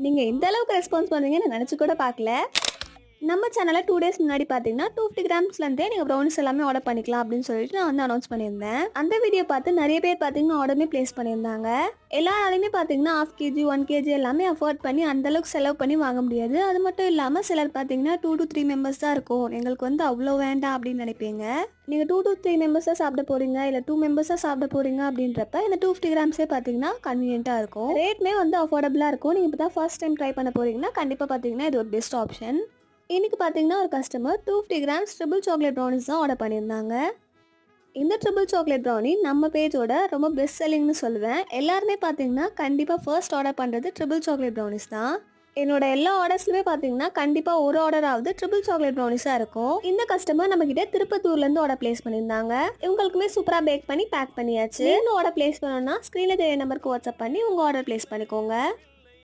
நீங்க இந்த அளவுக்கு ரெஸ்பான்ஸ் பண்ணுவீங்கன்னு நான் நினைச்சு கூட பார்க்கல. நம்ம சேனல்ல 2 டேஸ் முன்னாடி பார்த்தீங்கன்னா 250 கிராம்ஸ்லேருந்தே நீங்கள் ப்ரௌனிஸ் எல்லாமே ஆர்டர் பண்ணிக்கலாம் அப்படின்னு சொல்லிட்டு நான் வந்து அனௌன்ஸ் பண்ணியிருந்தேன். அந்த வீடியோ பார்த்து நிறைய பேர் பார்த்தீங்கன்னா ஆர்டருமே ப்ளேஸ் பண்ணியிருந்தாங்க. எல்லாராலையுமே பார்த்தீங்கன்னா 1/2 கேஜி 1 கேஜி எல்லாமே அஃபோர்ட் பண்ணி அந்த அளவுக்கு செலவு பண்ணி வாங்க முடியாது. அது மட்டும் இல்லாமல் சிலர் பார்த்தீங்கன்னா 2 to 3 மெம்பர்ஸ் தான் இருக்கும், எங்களுக்கு வந்து அவ்வளோ வேண்டாம் அப்படின்னு நினைப்பீங்க. நீங்கள் 2 to 3 மெம்பர்ஸாக சாப்பிட போகிறீங்க இல்லை 2 மெம்பர்ஸாக சாப்பிட போகிறீங்க அப்படின்றப்ப இந்த 250 கிராம்ஸே பார்த்தீங்கன்னா கன்வீனியண்ட்டாக இருக்கும். ரேட்மே வந்து அஃபோர்டபுளாக இருக்கும். நீங்கள் இப்போ தான் ஃபர்ஸ்ட் டைம் ட்ரை பண்ண போகிறீங்கன்னா கண்டிப்பாக பார்த்தீங்கன்னா இது ஒரு பெஸ்ட் ஆப்ஷன். இன்னைக்கு பார்த்தீங்கன்னா ஒரு customer 250 grams triple chocolate brownies தான் ஆர்டர் பண்ணியிருந்தாங்க. இந்த ட்ரிபிள் சாக்லேட் ப்ரௌனி நம்ம பேஜோட ரொம்ப பெஸ்ட் செல்லிங்னு சொல்லுவேன். எல்லாருமே பார்த்தீங்கன்னா கண்டிப்பாக ஃபர்ஸ்ட் ஆர்டர் பண்ணுறது ட்ரிபிள் சாக்லேட் ப்ரௌனிஸ் தான். என்னோட எல்லா ஆர்டர்ஸ்லுமே பார்த்தீங்கன்னா கண்டிப்பாக ஒரு ஆர்டராவது ட்ரிபிள் சாக்லேட் ப்ரௌனிஸாக இருக்கும். இந்த கஸ்டமர் நம்மக்கிட்ட திருப்பத்தூர்லேருந்து ஆர்டர் பிளேஸ் பண்ணியிருந்தாங்க. இவங்களுக்குமே சூப்பராக பேக் பண்ணி பேக் பண்ணியாச்சு. இன்னும் ஆர்டர் பிளேஸ் பண்ணணும்னா ஸ்க்ரீனில் தெரிய நம்பருக்கு வாட்ஸ்அப் பண்ணி உங்கள் ஆர்டர் பிளேஸ் பண்ணிக்கோங்க.